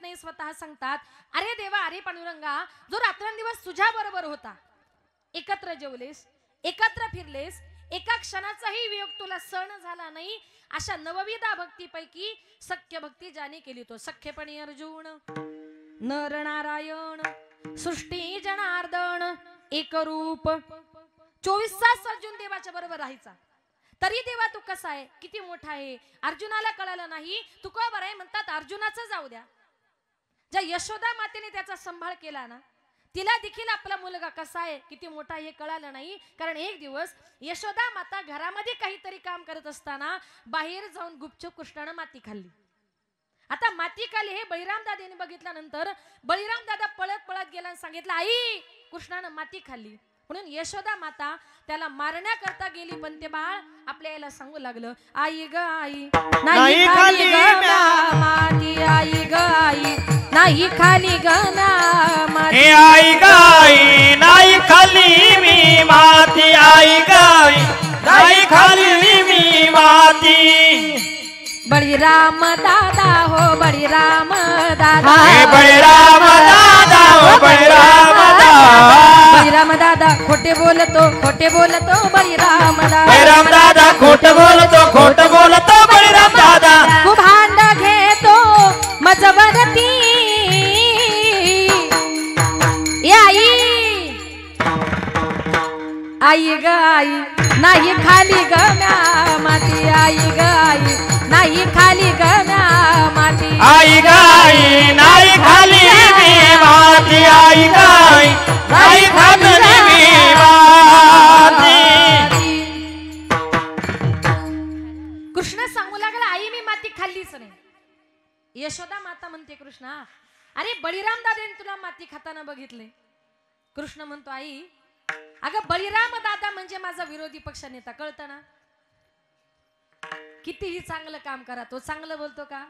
नाही, स्वतः सांगतात, अरे देवा, अरे पांडुरंगा, जो रात्रंदिवस तुझ्या बरोबर होता, एकत्र जेवलेस, एकत्र फिरलेस, एका क्षणाचाही वियोग तुला सहन झाला नाही, अशा नवविधा भक्तीपैकी सख्य भक्ती ज्याने केली तो सख्यपणी अर्जुन, नर नारायण, सृष्टी जनार्दन, एकरूप. 24 तास अर्जुन देवाच्या बरोबर राहायचा. तरी देवा तू कसा आहे, किती मोठा आहे, अर्जुनाला कळालं नाही. तू का बरं आहे म्हणतात, अर्जुनाचं जाऊ द्या, ज्या यशोदा मातेने त्याचा सांभाळ केला ना, तिला देखील आपला मुलगा कसा आहे, किती मोठा हे कळालं नाही. कारण एक दिवस यशोदा माता घरामध्ये काहीतरी काम करत असताना बाहेर जाऊन गुपचूप कृष्णानं माती खाल्ली. आता माती खाल्ली हे बळीराम दादाने बघितल्यानंतर बळीराम दादा पळत पळत गेला आणि सांगितलं, आई, कृष्णानं माती खाल्ली. म्हणून यशोदा माता त्याला मारण्याकरता गेली, पण ते बाळ आपल्या याला सांगू लागलं, आई ग आई, नाही खाली ग माती, आई ग आई, नाही खाली ग माती, आई ग आई, नाही खाली मी माती, आई ग आई, नाही खाली मी माती. बळीराम दादा हो, बळीराम दादा, बळीराम दादा हो, बळीराम दादा, बळीराम दादा खोटे बोलतो, खोटे बोलतो, बळीराम दादा, बळीराम दादा खोट बोलतो, खोट बोलतो, बळीराम दादा, भांड घेतो मजवरती, आई, आई ग आई, नाही खाली ग माती, आई ग आई, नाही खाली ग माती, आई ग आई, नाही खाली मी माती, आई ग आई, नाही खाली मी माती. कृष्ण सांगू लागला, आई मी माती खाल्लीच नाही. यशोदा माता म्हणते, कृष्णा, अरे बळीराम दादाने तुला माती खाताना बघितले. कृष्ण म्हणतो, आई, अगं बळीराम दादा म्हणजे माझा विरोधी पक्ष नेता, कळतं ना, कितीही चांगलं काम करा, तो चांगलं बोलतो का?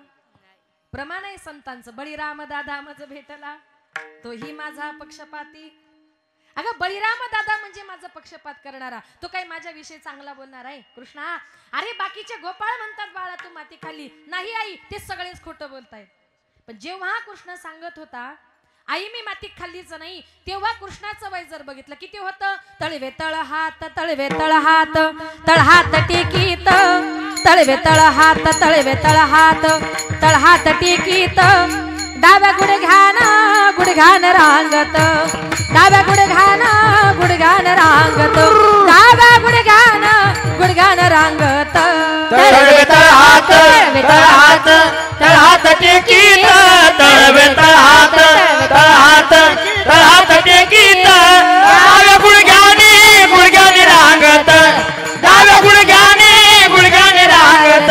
प्रमाण आहे संतांचं, बळीराम दादा माझं भेटला, तोही माझा पक्षपाती. अगं बळीराम दादा म्हणजे माझा पक्षपात करणारा, तो काही माझ्याविषयी चांगला बोलणार आहे? कृष्णा, अरे बाकीचे गोपाळ म्हणतात बाळा तू माती खाल्ली, नाही आई, ते सगळेच खोटं बोलतायत. पण जेव्हा कृष्ण सांगत होता, आई मी माती खाल्लीच नाही, तेव्हा कृष्णाचं वय जर बघितलं किती होतं, तळवे तळ हात, तळवे तळ हात, तळ हात टेकीत, तळवे तळ हात, तळवे तळ हात, तळ हात टेकीत, डाव्या गुडघ्यान रांगत, डाव्या गुडघ्यान रांगत, डाव्या गुडघ्यान रांगत, तळवे तळ हात, तळ हात, तळ हात टेकीत, तळवे तळ हात, तळ हात, तळ हात टेकीत, डाव्या गुडघ्याने रांगत, डाव्या गुडघ्याने रांगत,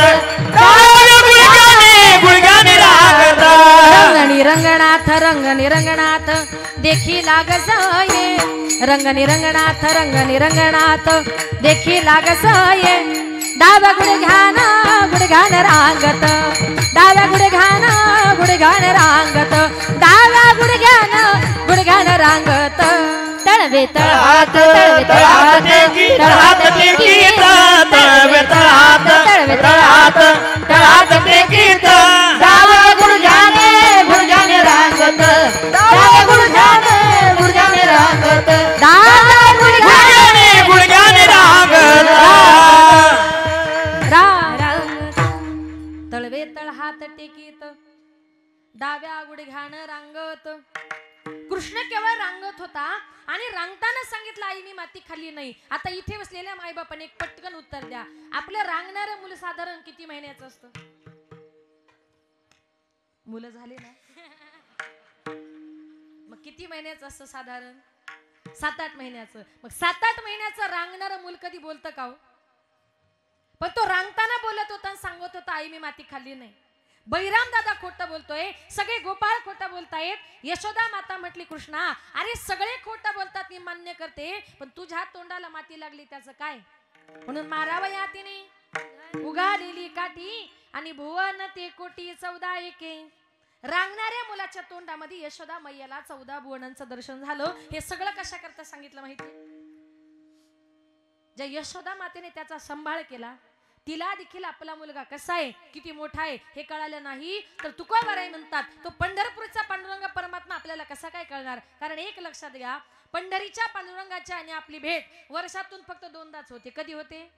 डाव्या गुडघ्याने रांगत. रंगणी रंगनाथ देखी लागसाये, रंगणी रंगनाथ देखी लागसाये, डाव्या गुडघ्यान रांगत, डाव्या गुडघ्यान रांगत, डाव्या गुडघ्यान रांगत, तळवे तळ हात, तळ हात टेकीत, तळवे तळ हात, तळ हात, तळ हात टेकीत, डाव्या गुडघ्याने रांगत, डाव्या गुडघ्याने रांगत, डाव्या गुडघ्याने रांगत. तळवे तळ हात टेकीत, डाव्या गुडघ्यान रांगत. कृष्ण केवळ रांगत होता आणि रांगताना सांगितलं, आई मी माती खाल्ली नाही. आता इथे बसलेल्या मायबापाने एक पटकन उत्तर द्या, आपलं रांगणारं मुलं साधारण किती महिन्याचं असतं? मुलं झाले ना, मग किती महिन्याचं असतं साधारण? 7-8 महिन्याचं. मग 7-8 महिन्याचं रांगणारं मूल कधी बोलतं का हो? पण तो रांगताना बोलत होता आणि सांगत होता, आई मी माती खाल्ली नाही. बळीराम दादा खोटं बोलतोय, सगळे गोपाळ खोटं बोलतायत. यशोदा माता म्हटली, कृष्णा, अरे सगळे खोटं बोलतात, मी मान्य करते, पण तुझ्या तोंडाला माती लागली त्याचं काय? म्हणून मारावं या तिने उगालेली काठी आणि भुवन ते कोटी 14 एके. रांगणाऱ्या मुलाच्या तोंडामध्ये यशोदा मैयाला 14 भुवनांचं दर्शन झालं. हे सगळं कशा करता सांगितलं माहिती? ज्या यशोदा मातेने त्याचा सांभाळ केला, तिला देखील आपला मुलगा कसा आहे, किती मोठा आहे हे कळालं नाही तर तुकोबाराय म्हणतात तो पंढरपूरचा पांडुरंग परमात्मा आपल्याला कसा काय कळणार. कारण एक लक्षात घ्या, पंढरीच्या पांडुरंगाच्या आणि आपली भेट वर्षातून फक्त 2दाच होते. कधी होते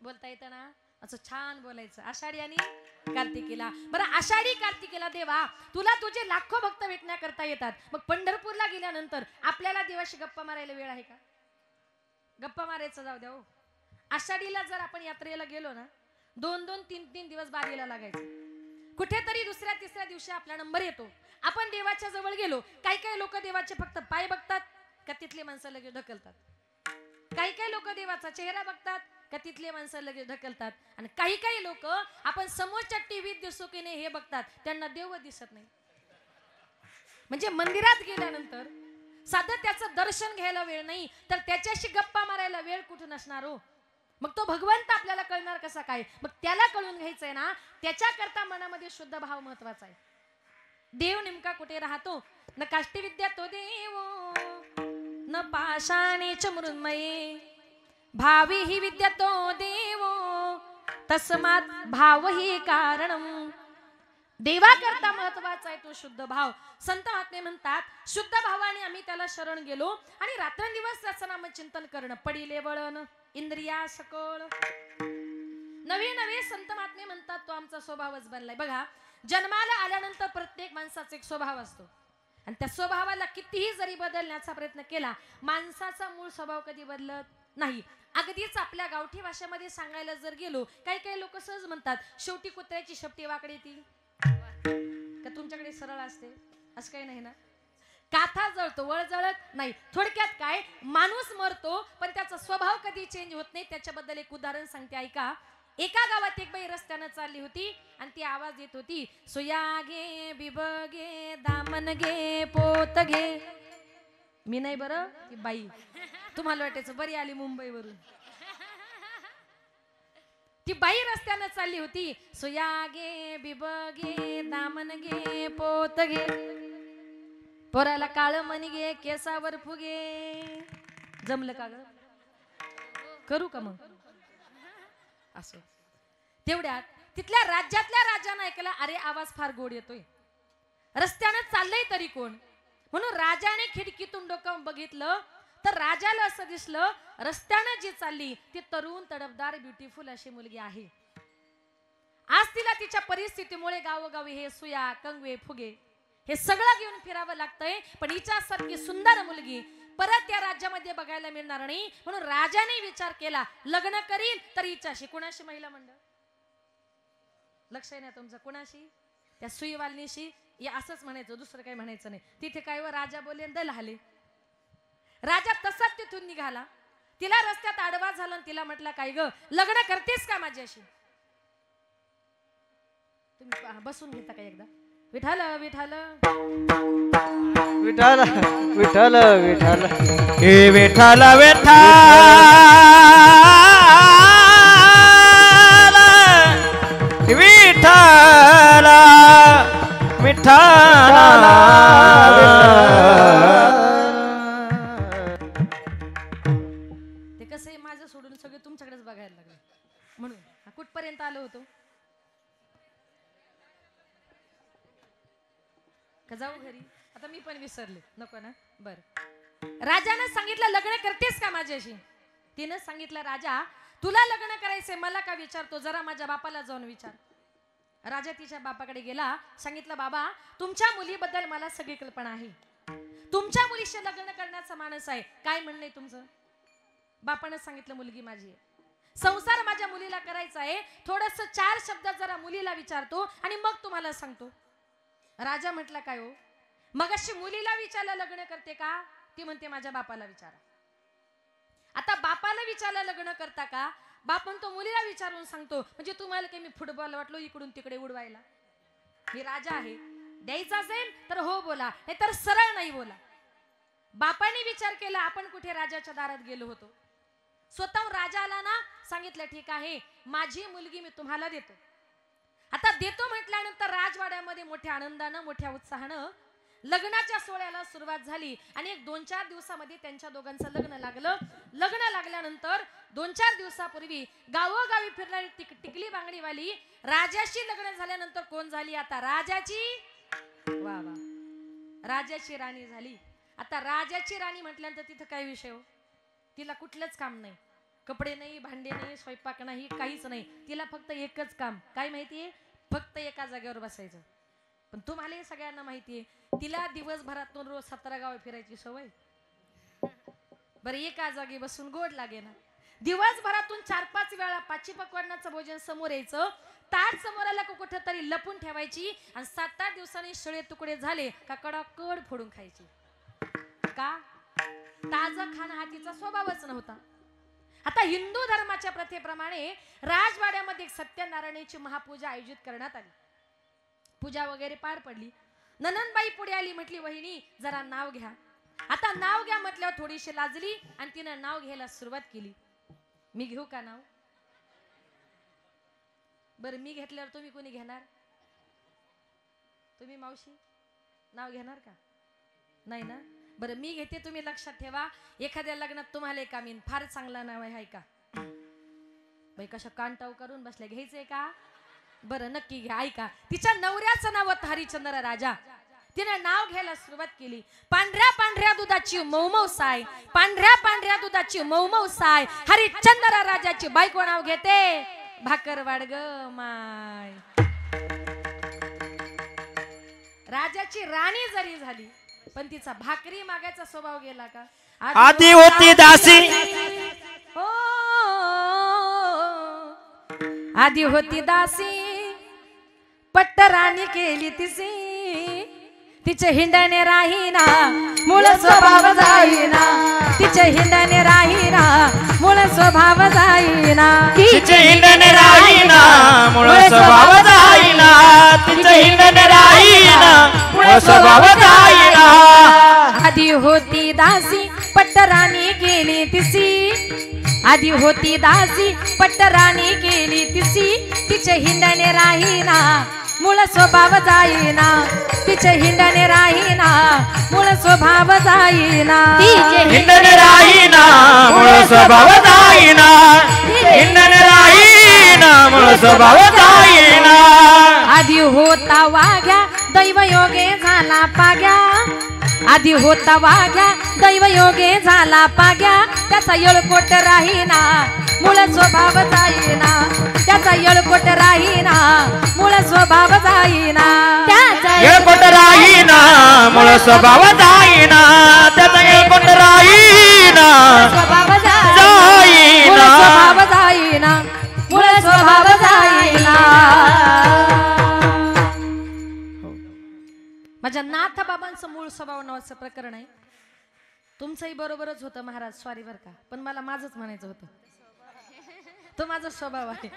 बोलता येतं ना, असं छान बोलायचं, आषाढी आणि कार्तिकीला. बरं आषाढी कार्तिकीला देवा तुला तुझे लाखो भक्त भेटण्याकरता येतात. मग पंढरपूरला गेल्यानंतर आपल्याला देवाशी गप्पा मारायला वेळ आहे का? गप्पा मारायचं जाऊ द्या हो. आषाढीला जर आपण यात्रेला गेलो ना 2-2, 3-3 दिवस बारीला लागायचं. कुठेतरी दुसऱ्या तिसऱ्या दिवशी आपला नंबर येतो. आपण देवाच्या जवळ गेलो. काही काही लोक देवाचे फक्त पाय बघतात का तिथले माणसं लगेच ढकलतात. काही काही लोक देवाचा चेहरा बघतात का तिथले माणसं लगेच ढकलतात. आणि काही काही लोक आपण समोरच्या टीव्हीत दिसतो की नाही हे बघतात, त्यांना देव दिसत नाही. म्हणजे मंदिरात गेल्यानंतर साधं त्याचं दर्शन घ्यायला वेळ नाही तर त्याच्याशी गप्पा मारायला वेळ कुठून असणार हो. मग तो भगवंत आपल्याला कळणार कसा काय. मग त्याला कळून घ्यायचंय ना, त्याच्याकरता मनामध्ये शुद्ध भाव महत्वाचा आहे. देव नेमका कुठे राहतो. न काष्टविद्या तो देव न पाषाणेच मृन्मये भावी ही विद्या तो देव तस्मात् भाव ही कारणम. देवा करता महत्वाचा आहे तो शुद्ध भाव. संत महात्मे म्हणतात शुद्ध भावाने आम्ही त्याला शरण गेलो आणि रात्रंदिवस त्याचं नाम चिंतन करणं पडिले वळण इंद्रिया सकळ. नवे नवे संत महात्मे म्हणतात तो आमचा स्वभावच बनलाय. बघा जन्माला आल्यानंतर प्रत्येक माणसाचा एक स्वभाव असतो आणि त्या स्वभावाला कितीही जरी बदलण्याचा प्रयत्न केला माणसाचा मूळ स्वभाव कधी बदलत नाही. अगदीच आपल्या गावठी भाषेमध्ये सांगायला जर गेलो काही काही लोक सहज म्हणतात शेवटी कुत्र्याची शेपटी वाकडी ती का तुमच्याकडे सरळ असते असं काही नाही ना. काथा जळतो वळ जळत नाही. थोडक्यात काय माणूस मरतो पण त्याचा स्वभाव कधी चेंज होत नाही. त्याच्याबद्दल एक उदाहरण सांगते ऐका. एका गावात एक बाई रस्त्यानं चालली होती आणि ती आवाज येत होती सुया घे बिबगे दामन घे पोत घे. मी नाही बरं ती बाई, तुम्हाला वाटायचं बरी आली मुंबईवरून. ती बाई रस्त्यानं चालली होती सुया घे बिबगे दामन घे पोत घे पोराला काळ मणी घे केसावर फुगे. जमलं का ग? करू का मग असं. तेवढ्यात तिथल्या राज्यातल्या राजानं ऐकला अरे आवाज फार गोड येतोय. रस्त्यानं चाललंय तरी कोण म्हणून राजाने खिडकीतून डोकावून बघितलं तर राजाला असं दिसलं रस्त्यानं जी चालली ती तरुण तडफदार ब्युटिफुल अशी मुलगी आहे. आज तिला तिच्या परिस्थितीमुळे गावोगावी हे सुया कंगवे फुगे हे सगळं घेऊन फिरावं लागतंय. पण हिच्यासारखी सुंदर मुलगी परत या राज्यामध्ये बघायला मिळणार नाही. म्हणून राजाने विचार केला लग्न करील तर हिच्याशी. कुणाशी? महिला मंडळ लक्ष आहे ना तुमचं? कुणाशी? त्या सुईवालनीशी. असंच म्हणायचं दुसरं काही म्हणायचं नाही. तिथे काय व राजा बोले दल आले. राजा तसाच तिथून निघाला. तिला रस्त्यात आडवा झाला आणि तिला म्हटलं काय ग लग्न करतेस का माझ्याशी? तुम्ही बसून घेता का एकदा? विठाल विठाल विठाल विठाल विठाल हे विठाल विठाल विठाल विठाल. ते कसं आहे माझं सोडून सगळे तुमच्याकडेच बघायला लागले म्हणून कुठपर्यंत आलो होतो का जाऊ घरी? आता मी पण विसरले नको ना. बर राजानं सांगितलं लग्न करतेस का माझ्याशी? तिनं सांगितलं राजा तुला लग्न करायचंय मला का विचारतो जरा माझ्या बापाला जाऊन विचार. राजा तिच्या बापाकडे गेला. सांगितलं बाबा तुमच्या मुलीबद्दल मला सगळी कल्पना आहे. तुमच्या मुलीशी लग्न करण्याचा मानस आहे. काय म्हणणं तुमचं? बापानं सांगितलं मुलगी माझी आहे. संसार माझ्या मुलीला करायचा आहे. थोडस 4 शब्द जरा मुलीला विचारतो आणि मग तुम्हाला सांगतो. राजा म्हटला काय हो मग अशी मुलीला विचारला लग्न करते का? ती म्हणते माझ्या बापाला विचारा. आता बापाला विचारला लग्न करता का? बाप म्हणतो मुलीला विचारून सांगतो. म्हणजे तुम्हाला काही मी फुटबॉल वाटलो इकडून तिकडे उडवायला? मी राजा आहे. द्यायचा असेल तर हो बोला नाही तर सरळ नाही बोला. बापाने विचार केला. आपण कुठे राजाच्या दारात गेलो होतो. स्वतः राजा आला ना सांगितलं ठीक आहे माझी मुलगी मी तुम्हाला देतो. आता देतो म्हटल्यानंतर राजवाड्यामध्ये मोठ्या आनंदानं मोठ्या उत्साहानं लग्नाच्या सोहळ्याला सुरुवात झाली आणि एक 2-4 दिवसामध्ये त्यांच्या दोघांचं लग्न लागलं. लग्न लागल्यानंतर 2-4 दिवसापूर्वी गावोगावी फिरणारी टिकली बांगडीवाली राजाशी लग्न झाल्यानंतर कोण झाली आता? राजाची वा वा राजाची राणी झाली. आता राजाची राणी म्हटल्यानंतर तिथं काय विषय हो? तिला कुठलंच काम नाही, कपडे नाही, भांडे नाही, स्वयंपाक नाही, काहीच नाही. तिला फक्त एकच काम काय माहितीये? फक्त एका जागेवर बसायचं. पण तुम्हाला हे सगळ्यांना माहितीये तिला दिवसभरातून रोज 17 गाव फिरायची सवय. बरं एका जागी बसून गोड लागे ना. दिवसभरातून 4-5 वेळा पाची पकवानाचं भोजन समोर यायचं, ताट समोर आला का कुठं तरी लपून ठेवायची आणि 7-8 दिवसांनी शिळे तुकडे झाले का कडाकड फोडून खायची. का? ताजं खाणं हा तिचा स्वभावच नव्हता. आता हिंदू धर्माच्या प्रथेप्रमाणे राजवाड्यामध्ये एक सत्यनारायणाची महापूजा आयोजित करण्यात आली. पूजा वगैरे पार पडली. ननंदबाई पुढे आली, म्हटली वहिनी जरा नाव घ्या. आता नाव घ्या म्हटल्यावर थोडीशी लाजली आणि तिनं नाव घ्यायला सुरुवात केली. मी घेऊ का नाव? बरं मी घेतल्यावर तुम्ही कोणी घेणार? तुम्ही मावशी नाव घेणार का? नाही ना. बरं मी घेते, तुम्ही लक्षात ठेवा. एखाद्या लग्नात तुम्हाला एक आमीन फार चांगला नाव आहे का? बाई कशा कांटाव करून बसल्या, घ्यायचंय का? बरं नक्की घ्या. ऐका, तिच्या नवऱ्याचं नाव होतं हरिश्चंद्र राजा. तिने नाव घ्यायला सुरुवात केली. पांढऱ्या पांढऱ्या दुधाची मौमौ साय, पांढऱ्या पांढऱ्या दुधाची मौमौ साय, हरिश्चंद्र राजाची बायको नाव घेते भाकरवाड ग माय. राजाची राणी जरी झाली पण तिचा भाकरी मागायचा स्वभाव गेला का? आधी होती दासी, हो आधी होती दासी, पट्ट राणी केली तिसी. तिचे हिंडणे राहीना, मूळ स्वभाव जाईना. तिचे हिंडणे राहीना, मूळ स्वभाव जाईना. तिचे हिंडणे राहीना, मूळ स्वभाव जाईना. तिचे हिंडणे राहीना, मूळ स्वभाव जाईना. आधी होती दासी, पट्ट राणी केली तिसी. आधी होती दासी, पट्ट राणी केली तिसी. तिचे हिंडणे राहीना, मूळ स्वभाव जाईना. तिचे हिंडणे राहीना, मूळ स्वभाव जाईना. हिंडणे राहीना, मूळ स्वभाव जाईना. हिंडणे राहीना, मूळ स्वभाव जाईना. आधी होता वाघ्या, दैव योगे झाला पाग्या. आधी होता वाघ्या, दैव योगे झाला पाग्या. त्याचा येळकोट राहीना, मूळ स्वभाव जाईना. त्याचा येळकोट राहीना, मूळ स्वभाव जाईना. येळकोट राहीना, मूळ स्वभाव जाईना. त्याचा येळकोट राहीना, स्वभाव जाईना. स्वभाव जाईना, मूळ स्वभाव जाईना. माझ्या नाथ बाबांचं मूळ स्वभाव नावाचं प्रकरण आहे. तुमचंही बरोबरच होतं महाराज, सॉरी बर का, पण मला माझंच म्हणायचं होतं. तो माझा स्वभाव आहे.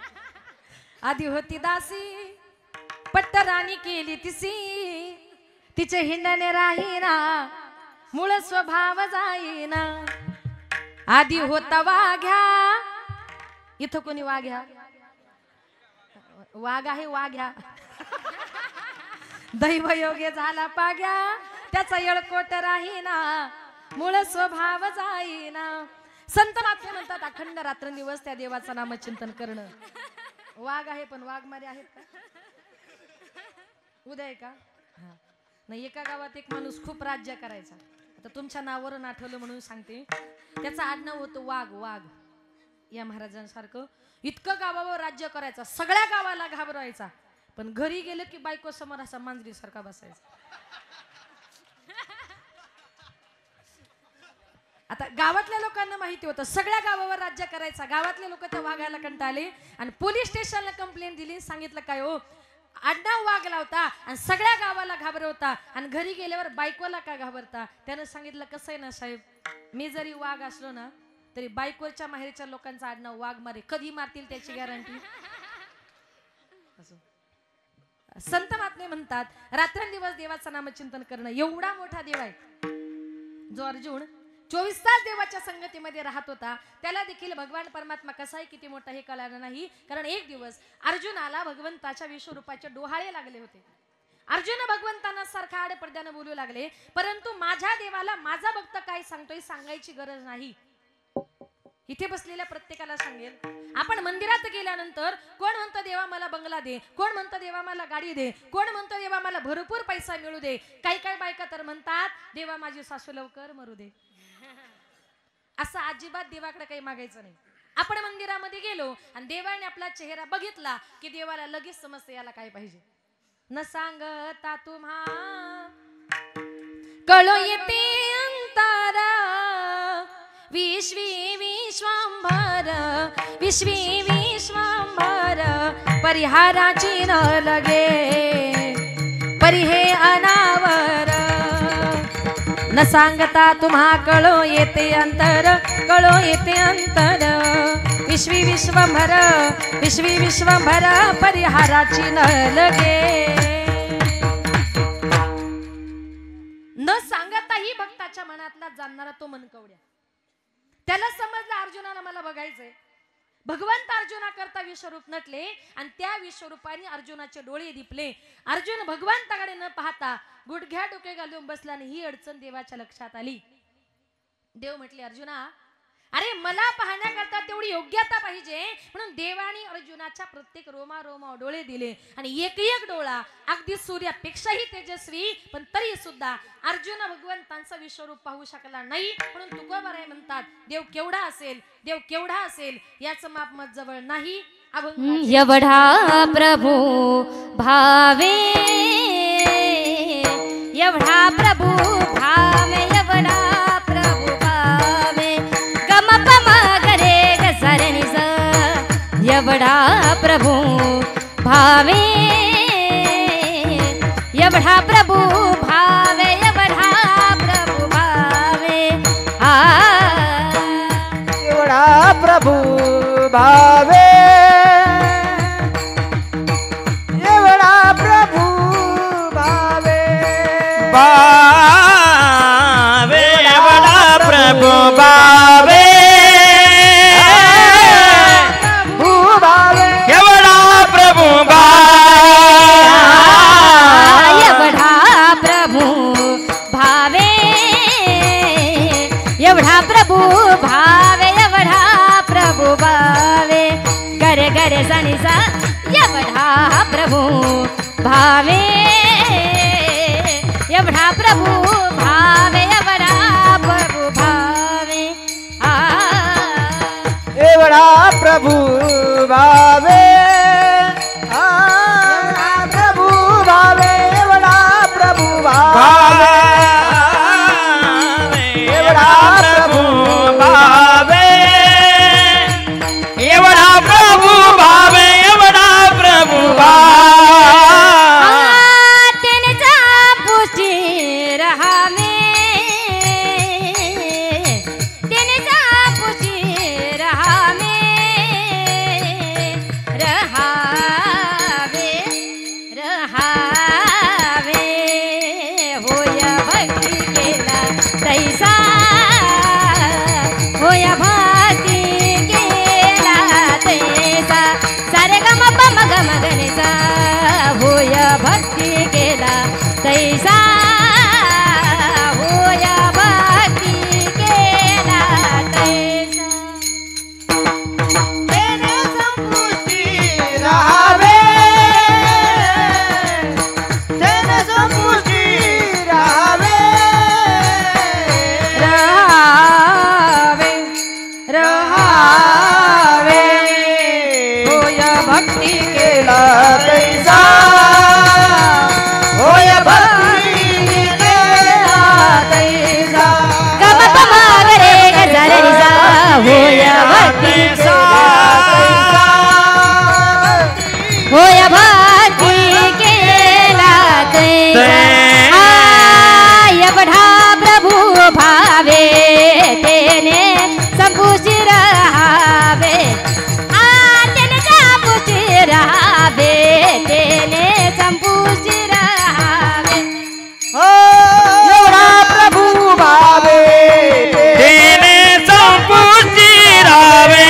आधी होती दासी, पट्ट राणी केली तिसी. तिचे हिंडणे राहीना, मूळ स्वभाव जाईना. आधी होता वाघ्या, इथं कोणी वाघ्या? वाघ आहे वाघ्या. दैव योगे झाला पाग्या. त्याचा येळकोट राहीना, मूळ स्वभाव जाईना. संत महात्मे म्हणतात अखंड रात्रंदिवस त्या देवाचं नामचिंतन करणं. वाघ आहे पण वाघ मारे आहेत का? उद्या आहे का? नाही. एका गावात एक माणूस खूप राज्य करायचा. आता तुमच्या नावावरून आठवलं म्हणून सांगते. त्याचं आडनाव होतं वाघ. वाघ या महाराजांसारखं इतकं गावावर राज्य करायचा, सगळ्या गावाला घाबरायचा. पण घरी गेलं की बायको समोर असा मांजरी सारखा बसायचा. आता गावातल्या लोकांना माहिती होतं सगळ्या गावावर राज्य करायचा. गावातले लोक त्या वाघाला कंटाळले आणि पोलीस स्टेशनला कंप्लेंट दिली. सांगितलं काय हो, आडनाव वाघ लावता आणि सगळ्या गावाला घाबरवता आणि घरी गेल्यावर बायकोला का घाबरता? त्यानं सांगितलं कसं आहे ना साहेब, मी जरी वाघ असलो ना तरी बायकोच्या माहेरच्या लोकांचा आडनाव वाघ मारे. कधी मारतील त्याची गॅरंटी? संत महात्मे म्हणतात रात्रंदिवस देवाचं नामचिंतन करणं. एवढा मोठा देव आहे जो अर्जुन 24 तास देवाच्या संगतीमध्ये राहत होता. त्याला देखील भगवान परमात्मा कसा आहे किती मोठा हे कळालं नाही. कारण एक दिवस अर्जुनाला भगवंताच्या विश्वरूपाचे डोहाळे लागले होते. अर्जुन भगवंतांना सारखा आडपडद्यानं बोलू लागले, परंतु माझ्या देवाला माझा भक्त काय सांगतोय सांगायची गरज नाही. इथे बसलेल्या प्रत्येकाला सांगेल, आपण मंदिरात गेल्यानंतर कोण म्हणतं देवा मला बंगला दे, कोण म्हणतं देवा मला गाडी दे, कोण म्हणतं देवा मला भरपूर पैसा मिळू दे. काही काही बायका तर म्हणतात देवा माझी सासू लवकर मरू दे. असं अजिबात देवाकडे काही मागायचं नाही. आपण मंदिरामध्ये गेलो आणि देवाने आपला चेहरा बघितला की देवाला लगेच समजते याला काय पाहिजे. न सांगता तुम्हा कळो येते अंतारा, विश्वी विश्वांभर विश्वी विश्वांभर परिहाराची न लगे परी हे अनावर. न सांगता तुम्हा कळो येते अंतर, कळो येते अंतर विश्वी विश्वंभर विश्वी विश्वंभर परिहाराची न लगे. न सांगताही भक्ताच्या मनातला जाणणारा तो मनकवड्या. त्याला समजलं अर्जुनाला मला बघायचंय. भगवंत अर्जुना करता विश्वरूप नटले आणि त्या विश्वरूपाने अर्जुनाचे डोळे दिपले. अर्जुन भगवंताकडे न पाहता गुडघ्या डोके घालून बसला आणि ही अडचण देवाच्या लक्षात आली. देव म्हटले अर्जुना, अरे मला पाहण्याकरता तेवढी योग्यता पाहिजे, म्हणून देवाने अर्जुनाच्या प्रत्येक रोमा डोळे दिले आणि एक एक डोळा अगदी सूर्यापेक्षाही तेजस्वी, पण तरी सुद्धा अर्जुन भगवंतांचा विश्वरूप पाहू शकला नाही. म्हणून तुकोबाराय म्हणतात देव केवढा असेल, देव केवढा असेल याचं माप मत जवळ नाही. एवढा प्रभू भावे, एवढा प्रभू भावे, एवढा प्रभू भावे गम पम गरे ग सरणी स. एवढा प्रभू भावे, एवढा प्रभू भावे, एवढा प्रभू भावे. एवढा प्रभू भावे, एवढा प्रभू भावे, भावे एवढा प्रभू भावे, एवढा प्रभू भावे, एवढा प्रभू भावे, एवढा प्रभू भावे गरे गरे सनी सा. एवढा प्रभू भावे, एवढा प्रभू भावे, एवढा प्रभू भावे. एवढा प्रभू भावे, प्रभू भावे, एवढा प्रभू भावे, एवढा प्रभू भावे, एवढा प्रभू भावे, एवढा प्रभू भावे. तेनेचा पुची रहा में, तेनेचा पुची रहा में रहावे, रहावे होया भक्ती केला तैसा, होया भक्ती केला तैसा. सारे गम पम गम गणेसा, होया भक्ती केला तैसा, होया भक्ती केला तैसा. तेने संपुष्टी राहावे, तेने संपुष्टी राहावे, रहावे, रहावे होया भक्ती केला तैसा, होया भक्ती केला तैसा. गम पम गरे ग सरणी सा. होया भक्ती होया भक्ती केला तैसा. एवढा प्रभू भावे, तेने संपुष्टी रहावे, तेने संपुष्टी रहावे, तेने संपुष्टी रहावे. एवढा प्रभू भावे, तेने संपुष्टी राहावे,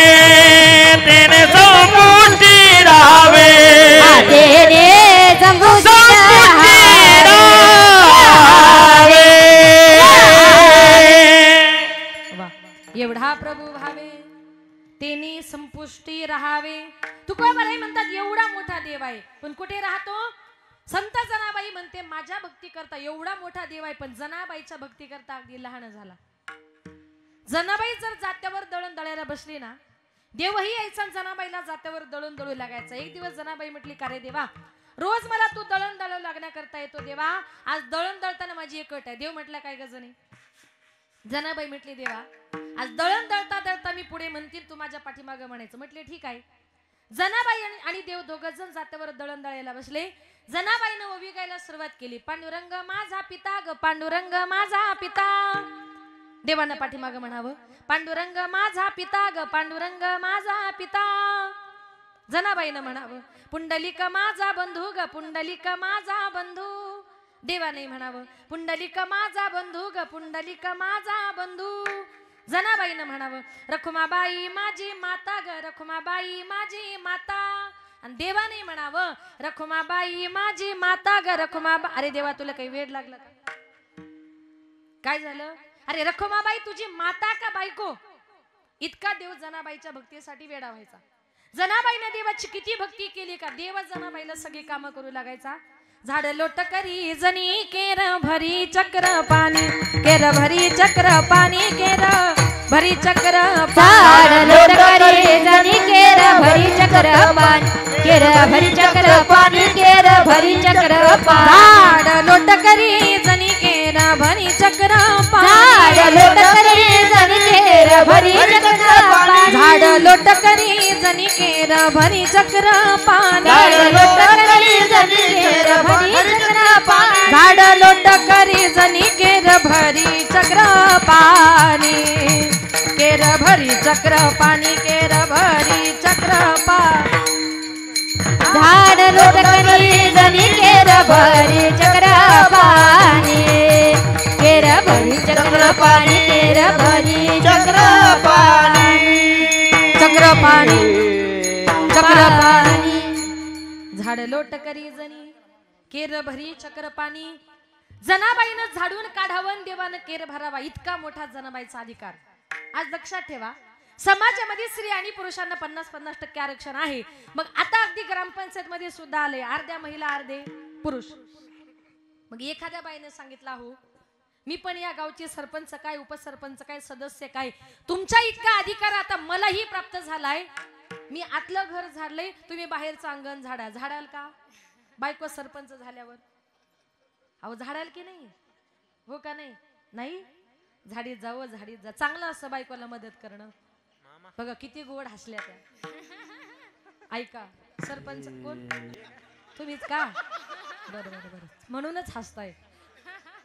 तेने संपुष्टी राहावे, तेने संपुष्टी तेव्हा प्रभू भावे तेनी संपुष्टी राहावे. तुकोबाराई म्हणतात एवढा मोठा देव आहे पण कुठे राहतो? संत जनाबाई म्हणते माझ्या भक्ती करता एवढा मोठा देव आहे पण जनाबाईच्या भक्ती करता अगदी लहान झाला. जनाबाई जर जात्यावर दळण दळायला बसली ना देवही यायचा जनाबाईला जात्यावर दळण दळू लागायचा. एक दिवस जनाबाई म्हटली का रे देवा रोज मला तू दळण दळू लागण्याकरता येतो देवा, आज दळण दळताना माझी एक अट आहे. देव म्हटला काय गजनी? जनाबाई म्हटली देवा आज दळण दळता दळता मी पुढे म्हणतील तू माझ्या पाठीमागं म्हणायचं. म्हटले ठीक आहे. जनाबाई आणि देव दोघं जण जात्यावर दळण दळायला बसले. जनाबाईनं ओवी गायला सुरुवात केली. पांडुरंग माझा पिता ग पांडुरंग माझा पिता. देवानं पाठीमागं म्हणावं पांडुरंग माझा पिता ग पांडुरंग माझा पिता. जनाबाईनं म्हणावं पुंडलिक माझा बंधू ग पुंडलिक माझा बंधू. देवाने म्हणावं पुंडलिक माझा बंधू ग पुंडलिक माझा बंधू. जनाबाईनं म्हणावं रखुमाबाई माझी माता ग रखुमाबाई माझी माता. आणि देवाने म्हणावं रखुमाबाई माझी माता ग रखुमाबा. अरे देवा तुला काही वेळ लागला का? काय झालं? अरे रखुमाबाई तुझी माता का बायको? इतका देव जनाबाईच्या भक्तीसाठी वेडा व्हायचा. जनाबाईने देवाची किती भक्ती केली का देव जनाबाईला सगळी कामं करू लागायचा. झाड लोट करी जनी केर भरी चक्र पाणी केर भरी चक्र पाणी केर भरी चक्र. झाड लोट करी जनी केर भरी चक्र पाणी केर भरी चक्र पाणी केर भरी चक्र पाणी. झाड लोट करी जनी केर भरी चक्र झाड लोट करी जनी केर भरी चक्र पाणी झाड लोट करी जनी केर भरी चक्र पाणी. झाड लोट करी जनी केर भरी चक्र पाणी झाड लोट करी जनी केर भरी चक्र पाणी केर भरी चक्र पाणी केर भरी चक्र पाणी. झाड लोट करी जनी केर भरी चक्र पाणी केर भरी चक्र पाणी केर भरी चक्र पाणी चक्र पाणी चक्र पाणी. झाड लोट करी जनी केर भरी चक्र पाणी. जनाबाईनं झाडून काढावं देवानं केर भरावा इतका मोठा जनाबाईचा अधिकार. आज लक्षात ठेवा समाजामध्ये स्त्री आणि पुरुषांना 50-50% आरक्षण आहे. मग आता अगदी ग्रामपंचायत मध्ये सुद्धा आले अर्ध्या महिला अर्धे पुरुष. मग एखाद्या बाईने सांगितलं हो मी पण या गावची सरपंच काय उपसरपंच काय सदस्य काय तुमच्या इतका अधिकार आता मलाही प्राप्त झालाय. मी आतलं घर झाडलंय तुम्ही बाहेरचं अंगण झाडा. झाडाल का? बायको सरपंच झाल्यावर अहो झाडाल की नाही? हो का नाही? नाही झाडीत जावं झाडीत जा. चांगलं असं बायकोला मदत करणं. बघा किती गोड हसल्या त्या. ऐका सरपंच कोण? तुम्हीच का? बरं बरं बरं म्हणूनच हसताय.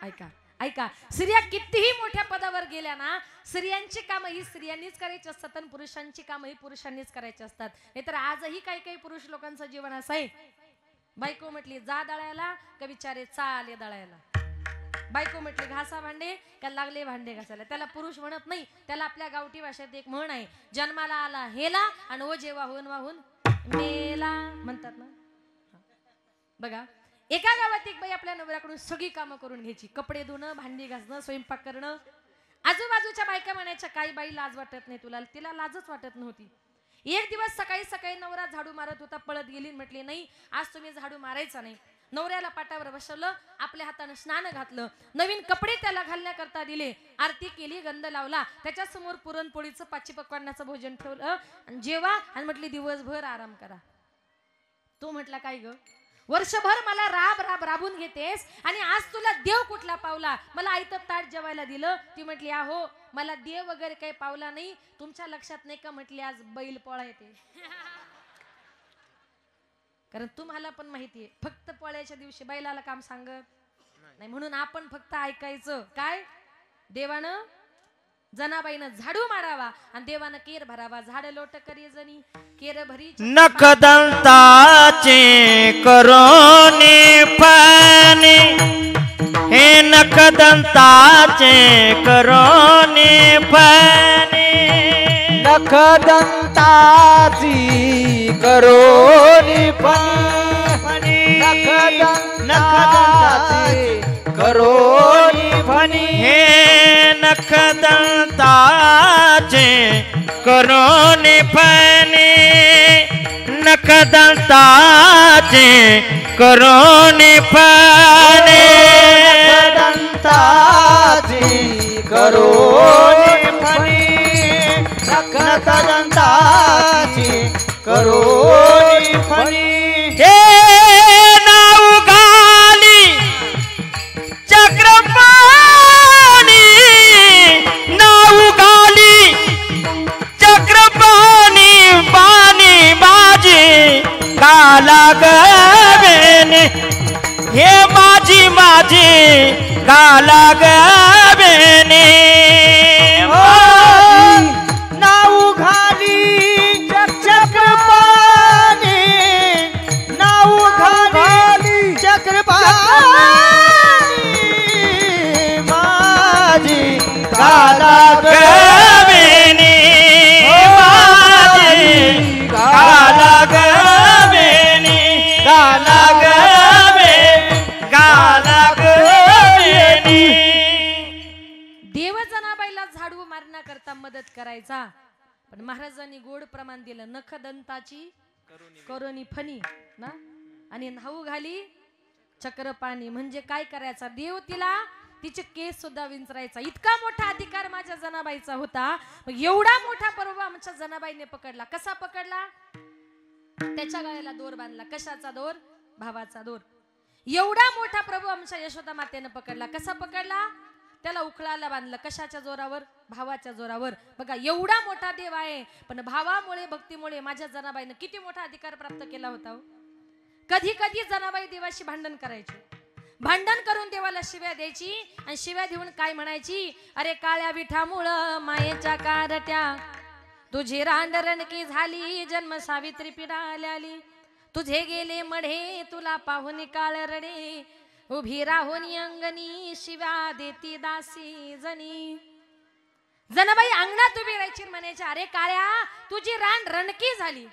ऐका ऐका स्त्रिया कितीही मोठ्या पदावर गेल्या ना स्त्रियांची कामं ही स्त्रियांनीच करायची असतात आणि पुरुषांची कामं ही पुरुषांनीच करायची असतात. नाहीतर आजही काही काही पुरुष लोकांचं जीवन असं आहे. बायको म्हटली जा दळायला का बिचारे चाले दळायला. बायको म्हटली घासा भांडे का लागले भांडे घासायला. त्याला पुरुष म्हणत नाही. त्याला आपल्या गावठी भाषेत एक म्हण आहे जन्माला आला हेला आणि ओ जे वाहून वाहून मेला म्हणतात ना. बघा एका गावात एक बाई आपल्या नवऱ्याकडून सगळी कामं करून घ्यायची. कपडे धुणं भांडी घासणं स्वयंपाक करणं. आजूबाजूच्या बायका म्हणायच्या काही बाई लाज वाटत नाही तुला. तिला लाजच वाटत नव्हती. एक दिवस सकाळी सकाळी नवरा झाडू मारत होता पळत गेली म्हटली नाही आज तुम्ही झाडू मारायचा नाही. नवऱ्याला पाटावर बसवलं आपल्या हाताने स्नान घातलं नवीन कपडे त्याला घालण्याकरता दिले आरती केली गंध लावला त्याच्या समोर पुरणपोळीचं पाची पक्वान्नाचं भोजन ठेवलं आणि जेवा आणि म्हटली दिवसभर आराम करा. तो म्हटला काय ग वर्षभर मला राब राब राबून घेतेस आणि आज तुला देव कुठला पावला मला आयतं ताट जेवायला दिलं. ती म्हटली आहो मला देव वगैरे काही पावला नाही. तुमच्या लक्षात नाही का म्हटली आज बैल पोळा येते. कारण तुम्हाला पण माहितीये फक्त पोळ्याच्या दिवशी बैलाला काम सांगत नाही म्हणून आपण फक्त ऐकायचं. काय देवानं जनाबाईनं झाडू मारावा आणि देवानं केर भरावा. झाड लोट करी जनी केर भरी नखदंताचे करोने पाने हे नखदंताचे करोने पाने नखदंताची करोनी फणी नखदंताची करोनी फणी हे नखदंताचे करून फणी नखदंताचे करून फणी दंताची करोनी फणी दंताची करोनी फणी हे नाव गाली चक्रपाणी नाव गाली चक्रपाणी पाणी माझी गाला गवेने हे माझी माझी गाला गवेने नाऊ घाली चक्रपाणी नाऊ घाली चक्रपाणी माझी गाला गवेने माझी गाला गवेने गाला गवे गाला गवेने देव जनाबाईला झाडू मारण्याकरता मदत करायचा पण महाराजांनी गोड प्रमाण दिलं नखदंताची करोनी फणी ना आणि न्हाऊ घाली चक्रपाणी म्हणजे काय करायचा देव तिला तिचे केस सुद्धा विंचरायचा इतका मोठा अधिकार माझ्या जनाबाईचा होता मग एवढा मोठा पर्व आमच्या जनाबाईने पकडला कसा पकडला त्याच्या गळ्याला दोर बांधला कशाचा दोर भावाचा दोर एवढा मोठा प्रभू आमच्या यशोदा मातेने पकडला कसा पकडला त्याला उखळाला बांधलं कशाच्या जोरावर भावाच्या जोरावर बघा एवढा मोठा देव आहे पण भावामुळे भक्तीमुळे माझ्या जनाबाईने किती मोठा अधिकार प्राप्त केला होता कधी कधी जनाबाई देवाशी भांडण करायची भांडण करून देवाला शिव्या द्यायची आणि शिव्या देऊन काय म्हणायची अरे काळ्या विठामुळं मायेच्या कारट्या तुझी रांडरणकी झाली जन्म सावित्री पिढाल्याली तुझे गेले मढे तुला पाहून काळ रडे उभी राहून अंगणी शिव्या देती दासी जनी जनाबाई अंगणात उभी राहायची म्हणायची अरे काळ्या तुझी रान रणकी झाली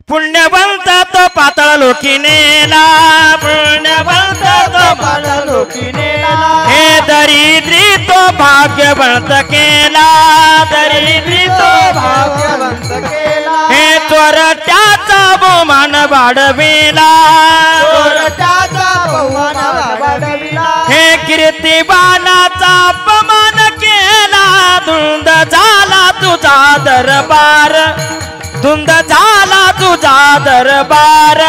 पुण्यवंत तो पातळ लोकी नेला पुण्यवंत तो पातळ लोकी नेला हे दरिद्री तो भाग्यवंत केला दरिद्री तो भाग्यवंत केला हे चोरट्याचा बहुमान वाढविला चोरट्याचा बहुमान वाढविला हे कीर्तिवानाचा अपमान केला धुंद झाला तुझा दरबार धुंद झाला तुझा दरबार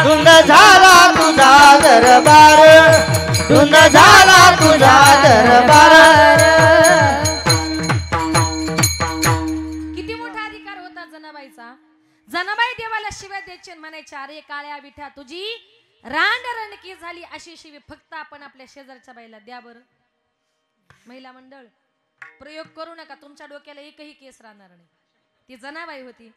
धुंद झाला तुझा दरबार धुंद झाला तुझा दरबार किती मोठा अधिकार होता जनाबाईचा जनाबाई देवाला शिव्या द्यायची म्हणायचे अरे काळ्या विठा तुझी रांड रणकी झाली अशी शिवी फक्त आपण आपल्या शेजारच्या बाईला द्या बरं महिला मंडळ प्रयोग करू नका तुमच्या डोक्याला एकही केस राहणार नाही ती जनाबाई होती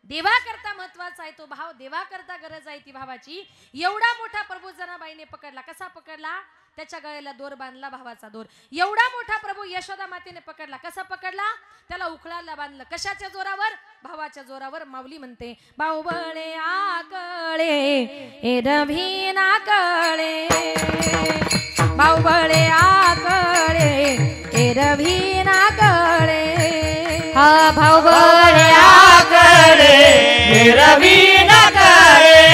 देवाकरता महत्वाचा आहे तो भाव देवाकरता गरज आहे ती भावाची एवढा मोठा प्रभू जनाबाईने पकडला कसा पकडला त्याच्या गळ्याला दोर बांधला भावाचा दोर एवढा मोठा प्रभू यशोदा मातेने पकडला कसा पकडला त्याला उखळाला बांधलं कशाच्या जोरावर भावाच्या जोरावर माऊली म्हणते बाहुबळे आकळे एरवी नाकळे बाहुबळे आकळे एरवी नाकळे हा भाऊ बळे आकळे रवी नकळे